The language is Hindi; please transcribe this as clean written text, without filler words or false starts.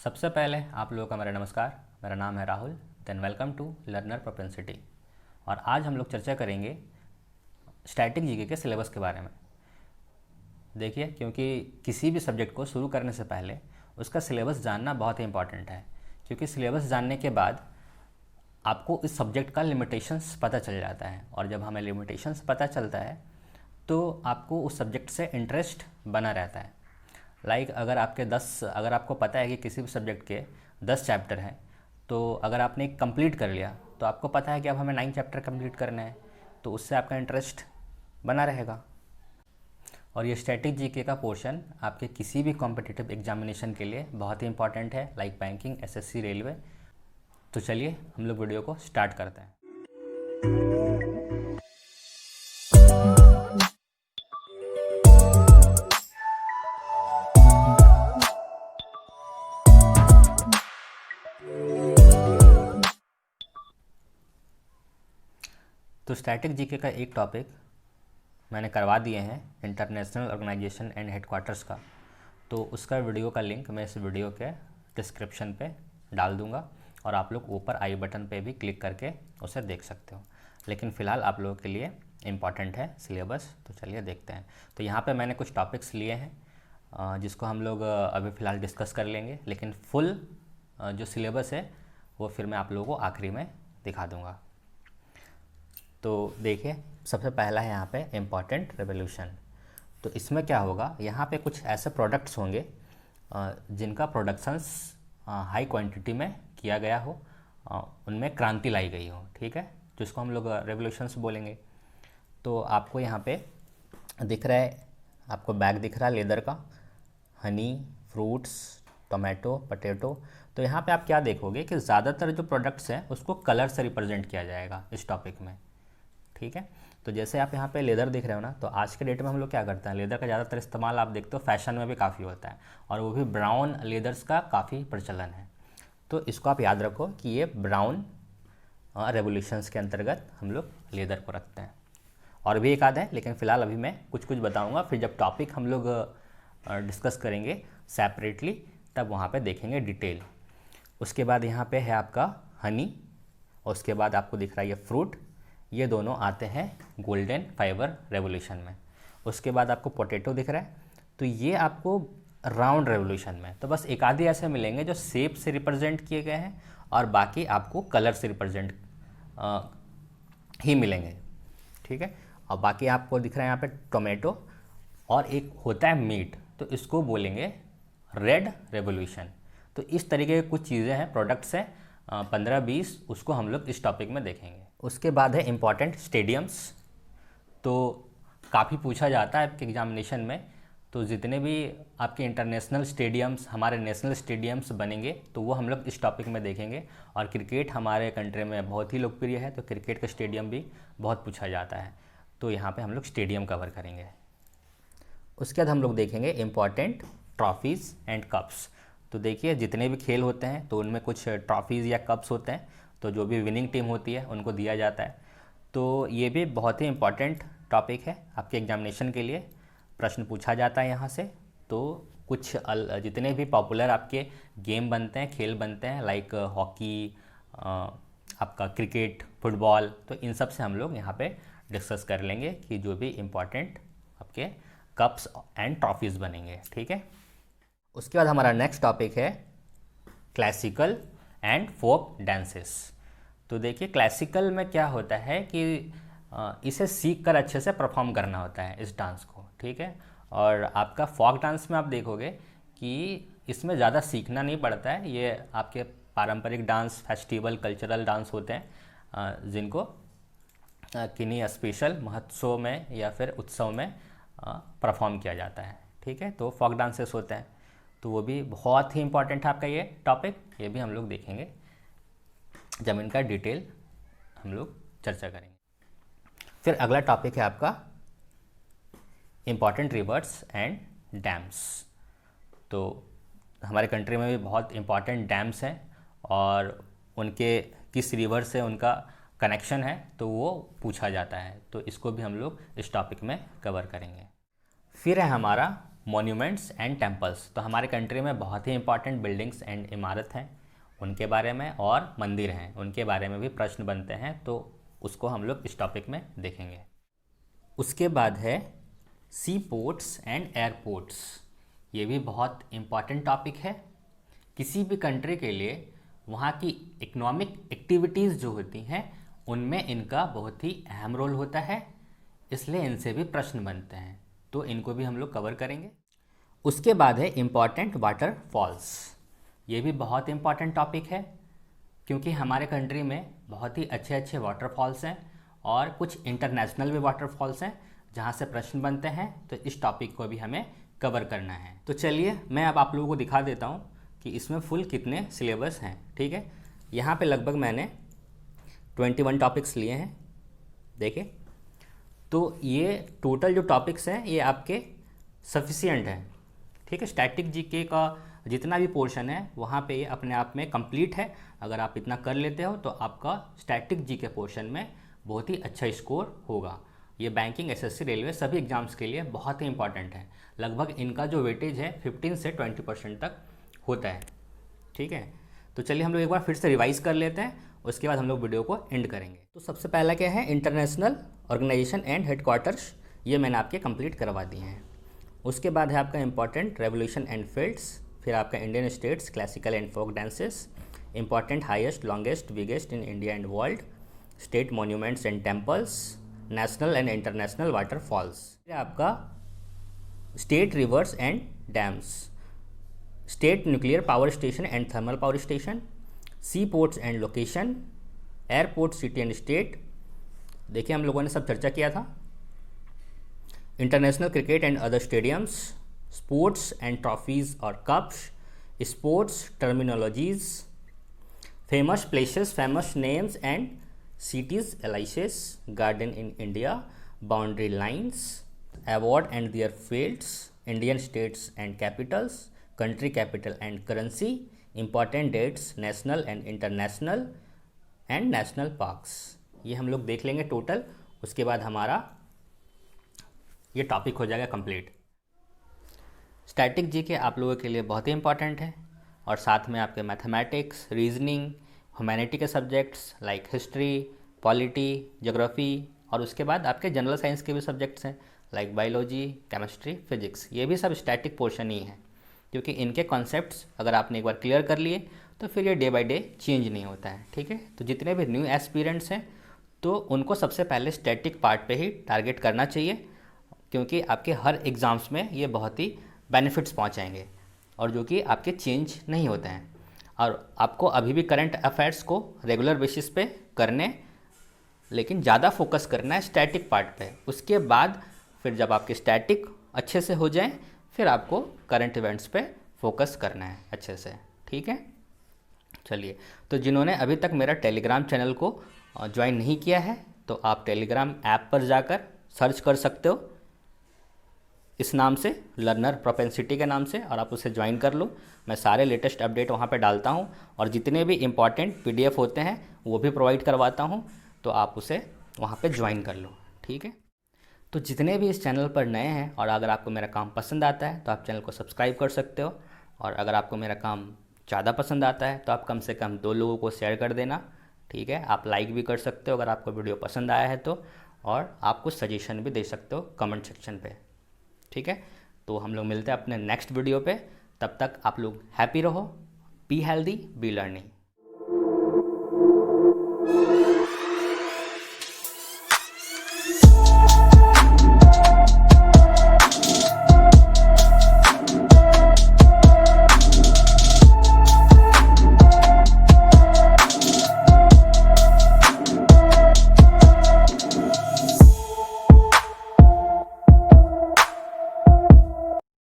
सबसे पहले आप लोगों का मेरा नमस्कार। मेरा नाम है Rahul. Then welcome to learner propensity. और आज हम लोग चर्चा करेंगे स्टैटिक जीके के सिलेबस के बारे में। देखिए, क्योंकि किसी भी सब्जेक्ट को शुरू करने से पहले उसका सिलेबस जानना बहुत ही इंपॉर्टेंट है, क्योंकि सिलेबस जानने के बाद आपको इस सब्जेक्ट का लिमिटेशंस पता चल जाता है, और जब हमें लिमिटेशंस पता चलता है तो आपको उस सब्जेक्ट से इंटरेस्ट बना रहता है। अगर अगर आपको पता है कि किसी भी सब्जेक्ट के 10 चैप्टर हैं, तो अगर आपने कंप्लीट कर लिया तो आपको पता है कि अब हमें 9 चैप्टर कंप्लीट करने हैं, तो उससे आपका इंटरेस्ट बना रहेगा। और ये स्टैटिक जीके का पोर्शन आपके किसी भी कॉम्पिटिटिव एग्जामिनेशन के लिए बहुत ही इंपॉर्टेंट है, लाइक बैंकिंग, एसएससी, रेलवे। तो चलिए हम लोग वीडियो को स्टार्ट करते हैं। तो स्टैटिक जीके का एक टॉपिक मैंने करवा दिए हैं, इंटरनेशनल ऑर्गेनाइजेशन एंड हेडक्वार्टर्स का। तो उसका वीडियो का लिंक मैं इस वीडियो के डिस्क्रिप्शन पे डाल दूंगा, और आप लोग ऊपर आई बटन पे भी क्लिक करके उसे देख सकते हो। लेकिन फ़िलहाल आप लोगों के लिए इम्पॉर्टेंट है सिलेबस, तो चलिए देखते हैं। तो यहाँ पे मैंने कुछ टॉपिक्स लिए हैं जिसको हम लोग अभी फ़िलहाल डिस्कस कर लेंगे, लेकिन फुल जो सिलेबस है वो फिर मैं आप लोगों को आखिरी में दिखा दूँगा। तो देखिए, सबसे पहला है यहाँ पे इम्पॉर्टेंट रेवोल्यूशन। तो इसमें क्या होगा, यहाँ पे कुछ ऐसे प्रोडक्ट्स होंगे जिनका प्रोडक्शंस हाई क्वांटिटी में किया गया हो, उनमें क्रांति लाई गई हो, ठीक है, जिसको हम लोग रेवोल्यूशंस बोलेंगे। तो आपको यहाँ पे दिख रहा है, आपको बैग दिख रहा है लेदर का, हनी, फ्रूट्स, टोमेटो, पोटैटो। तो यहाँ पे आप क्या देखोगे कि ज़्यादातर जो प्रोडक्ट्स हैं उसको कलर से रिप्रेजेंट किया जाएगा इस टॉपिक में, ठीक है। तो जैसे आप यहाँ पे लेदर देख रहे हो ना, तो आज के डेट में हम लोग क्या करते हैं, लेदर का ज़्यादातर इस्तेमाल आप देखते हो फैशन में भी काफ़ी होता है, और वो भी ब्राउन लेदर्स का काफ़ी प्रचलन है। तो इसको आप याद रखो कि ये ब्राउन रेवोल्यूशंस के अंतर्गत हम लोग लेदर को रखते हैं। और भी एक आध है, लेकिन फ़िलहाल अभी मैं कुछ कुछ बताऊँगा, फिर जब टॉपिक हम लोग डिस्कस करेंगे सेपरेटली तब वहाँ पर देखेंगे डिटेल। उसके बाद यहाँ पर है आपका हनी, और उसके बाद आपको दिख रहा है ये फ्रूट। ये दोनों आते हैं गोल्डन फाइबर रेवोल्यूशन में। उसके बाद आपको पोटैटो दिख रहा है, तो ये आपको राउंड रेवोल्यूशन में। तो बस एक आधे ऐसे मिलेंगे जो शेप से रिप्रेजेंट किए गए हैं, और बाकी आपको कलर से रिप्रेजेंट ही मिलेंगे, ठीक है। और बाकी आपको दिख रहा है यहाँ पे टोमेटो, और एक होता है मीट, तो इसको बोलेंगे रेड रेवोल्यूशन। तो इस तरीके की कुछ चीज़ें हैं, प्रोडक्ट्स हैं 15-20, उसको हम लोग इस टॉपिक में देखेंगे। उसके बाद है इम्पॉर्टेंट स्टेडियम्स। तो काफ़ी पूछा जाता है आपके एग्जामिनेशन में, तो जितने भी आपके इंटरनेशनल स्टेडियम्स, हमारे नेशनल स्टेडियम्स बनेंगे, तो वो हम लोग इस टॉपिक में देखेंगे। और क्रिकेट हमारे कंट्री में बहुत ही लोकप्रिय है, तो क्रिकेट का स्टेडियम भी बहुत पूछा जाता है, तो यहाँ पे हम लोग स्टेडियम कवर करेंगे। उसके बाद हम लोग देखेंगे इम्पॉर्टेंट ट्रॉफीज़ एंड कप्स। तो देखिए, जितने भी खेल होते हैं तो उनमें कुछ ट्रॉफीज़ या कप्स होते हैं, तो जो भी विनिंग टीम होती है उनको दिया जाता है। तो ये भी बहुत ही इम्पॉर्टेंट टॉपिक है आपके एग्जामिनेशन के लिए, प्रश्न पूछा जाता है यहाँ से। तो कुछ जितने भी पॉपुलर आपके गेम बनते हैं, खेल बनते हैं, लाइक हॉकी, आपका क्रिकेट, फुटबॉल, तो इन सब से हम लोग यहाँ पे डिस्कस कर लेंगे कि जो भी इम्पॉर्टेंट आपके कप्स एंड ट्रॉफीज़ बनेंगे, ठीक है। उसके बाद हमारा नेक्स्ट टॉपिक है क्लासिकल एंड फोक डांसेस। तो देखिए, क्लासिकल में क्या होता है कि इसे सीख कर अच्छे से परफॉर्म करना होता है इस डांस को, ठीक है। और आपका फोक डांस में आप देखोगे कि इसमें ज़्यादा सीखना नहीं पड़ता है, ये आपके पारंपरिक डांस, फेस्टिवल, कल्चरल डांस होते हैं जिनको किन्हीं स्पेशल महोत्सव में या फिर उत्सव में परफॉर्म किया जाता है, ठीक है। तो फोक डांसेस होते हैं, तो वो भी बहुत ही इंपॉर्टेंट है आपका ये टॉपिक, ये भी हम लोग देखेंगे जब इनका डिटेल हम लोग चर्चा करेंगे। फिर अगला टॉपिक है आपका इम्पॉर्टेंट रिवर्स एंड डैम्स। तो हमारे कंट्री में भी बहुत इम्पॉर्टेंट डैम्स हैं, और उनके किस रिवर से उनका कनेक्शन है तो वो पूछा जाता है, तो इसको भी हम लोग इस टॉपिक में कवर करेंगे। फिर है हमारा मॉन्यूमेंट्स एंड टेम्पल्स। तो हमारे कंट्री में बहुत ही इंपॉर्टेंट बिल्डिंग्स एंड इमारत हैं उनके बारे में, और मंदिर हैं उनके बारे में भी प्रश्न बनते हैं, तो उसको हम लोग इस टॉपिक में देखेंगे। उसके बाद है सी पोर्ट्स एंड एयरपोर्ट्स। ये भी बहुत इम्पॉर्टेंट टॉपिक है। किसी भी कंट्री के लिए वहाँ की इकोनॉमिक एक्टिविटीज़ जो होती हैं उनमें इनका बहुत ही अहम रोल होता है, इसलिए इनसे भी प्रश्न बनते हैं, तो इनको भी हम लोग कवर करेंगे। उसके बाद है इम्पॉर्टेंट वाटरफॉल्स। ये भी बहुत इम्पॉर्टेंट टॉपिक है क्योंकि हमारे कंट्री में बहुत ही अच्छे अच्छे वाटरफॉल्स हैं और कुछ इंटरनेशनल भी वाटरफॉल्स हैं जहाँ से प्रश्न बनते हैं, तो इस टॉपिक को भी हमें कवर करना है। तो चलिए मैं अब आप लोगों को दिखा देता हूँ कि इसमें फुल कितने सिलेबस हैं। ठीक है, यहाँ पे लगभग मैंने 21 टॉपिक्स लिए हैं, देखिए। तो ये टोटल जो टॉपिक्स हैं ये आपके सफिशिएंट हैं। ठीक है, स्टैटिक जीके का जितना भी पोर्शन है वहाँ पे ये अपने आप में कंप्लीट है। अगर आप इतना कर लेते हो तो आपका स्टैटिक जीके पोर्शन में बहुत ही अच्छा स्कोर होगा। ये बैंकिंग, एसएससी, रेलवे सभी एग्जाम्स के लिए बहुत ही इंपॉर्टेंट है। लगभग इनका जो वेटेज है 15 से 20% तक होता है। ठीक है, तो चलिए हम लोग एक बार फिर से रिवाइज कर लेते हैं, उसके बाद हम लोग वीडियो को एंड करेंगे। तो सबसे पहला क्या है, इंटरनेशनल ऑर्गेनाइजेशन एंड हेडक्वार्टर्स, ये मैंने आपके कंप्लीट करवा दिए हैं। उसके बाद है आपका इंपॉर्टेंट रेवोल्यूशन एंड फील्ड्स, फिर आपका Indian states, classical and folk dances, important highest, longest, biggest in India and world, state monuments and temples, national and international waterfalls, फिर आपका state rivers and dams, state nuclear power station and thermal power station, sea ports and location, airport, city and state, देखिए हम लोगों ने सब चर्चा किया था। International cricket and other stadiums, sports and trophies और cups, sports terminologies, famous places, famous names and cities, allies, garden in India, boundary lines, award and their fields, Indian states and capitals, country capital and currency, important dates, national and international, and national parks। ये हम लोग देख लेंगे टोटल, उसके बाद हमारा ये टॉपिक हो जाएगा कंप्लीट। स्टैटिक जीके आप लोगों के लिए बहुत ही इंपॉर्टेंट है, और साथ में आपके मैथमेटिक्स, रीजनिंग, ह्यूमैनिटी के subjects like history, polity, geography, और उसके बाद आपके जनरल साइंस के भी सब्जेक्ट्स हैं लाइक बायोलॉजी, केमिस्ट्री, फिजिक्स। ये भी सब स्टैटिक पोर्शन ही है, क्योंकि इनके कॉन्सेप्ट्स अगर आपने एक बार क्लियर कर लिए तो फिर ये डे बाय डे चेंज नहीं होता है। ठीक है, तो जितने भी न्यू एस्पिरेंट्स हैं तो उनको सबसे पहले स्टैटिक पार्ट पे ही टारगेट करना चाहिए, क्योंकि आपके हर एग्ज़ाम्स में ये बहुत ही बेनिफिट्स पहुँचाएंगे और जो कि आपके चेंज नहीं होते हैं। और आपको अभी भी करंट अफेयर्स को रेगुलर बेसिस पे करने, लेकिन ज़्यादा फोकस करना है स्टैटिक पार्ट पे। उसके बाद फिर जब आपके स्टैटिक अच्छे से हो जाए फिर आपको करंट इवेंट्स पे फोकस करना है अच्छे से। ठीक है, चलिए, तो जिन्होंने अभी तक मेरा टेलीग्राम चैनल को ज्वाइन नहीं किया है तो आप टेलीग्राम ऐप पर जाकर सर्च कर सकते हो इस नाम से, लर्नर प्रोपेंसिटी के नाम से, और आप उसे ज्वाइन कर लो। मैं सारे लेटेस्ट अपडेट वहाँ पे डालता हूँ और जितने भी इम्पॉर्टेंट PDF होते हैं वो भी प्रोवाइड करवाता हूँ, तो आप उसे वहाँ पे ज्वाइन कर लो। ठीक है, तो जितने भी इस चैनल पर नए हैं और अगर आपको मेरा काम पसंद आता है तो आप चैनल को सब्सक्राइब कर सकते हो, और अगर आपको मेरा काम ज़्यादा पसंद आता है तो आप कम से कम 2 लोगों को शेयर कर देना। ठीक है, आप लाइक भी कर सकते हो अगर आपको वीडियो पसंद आया है तो, और आप कुछ सजेशन भी दे सकते हो कमेंट सेक्शन पे। ठीक है, तो हम लोग मिलते हैं अपने नेक्स्ट वीडियो पे। तब तक आप लोग हैप्पी रहो, बी हेल्दी, बी लर्निंग।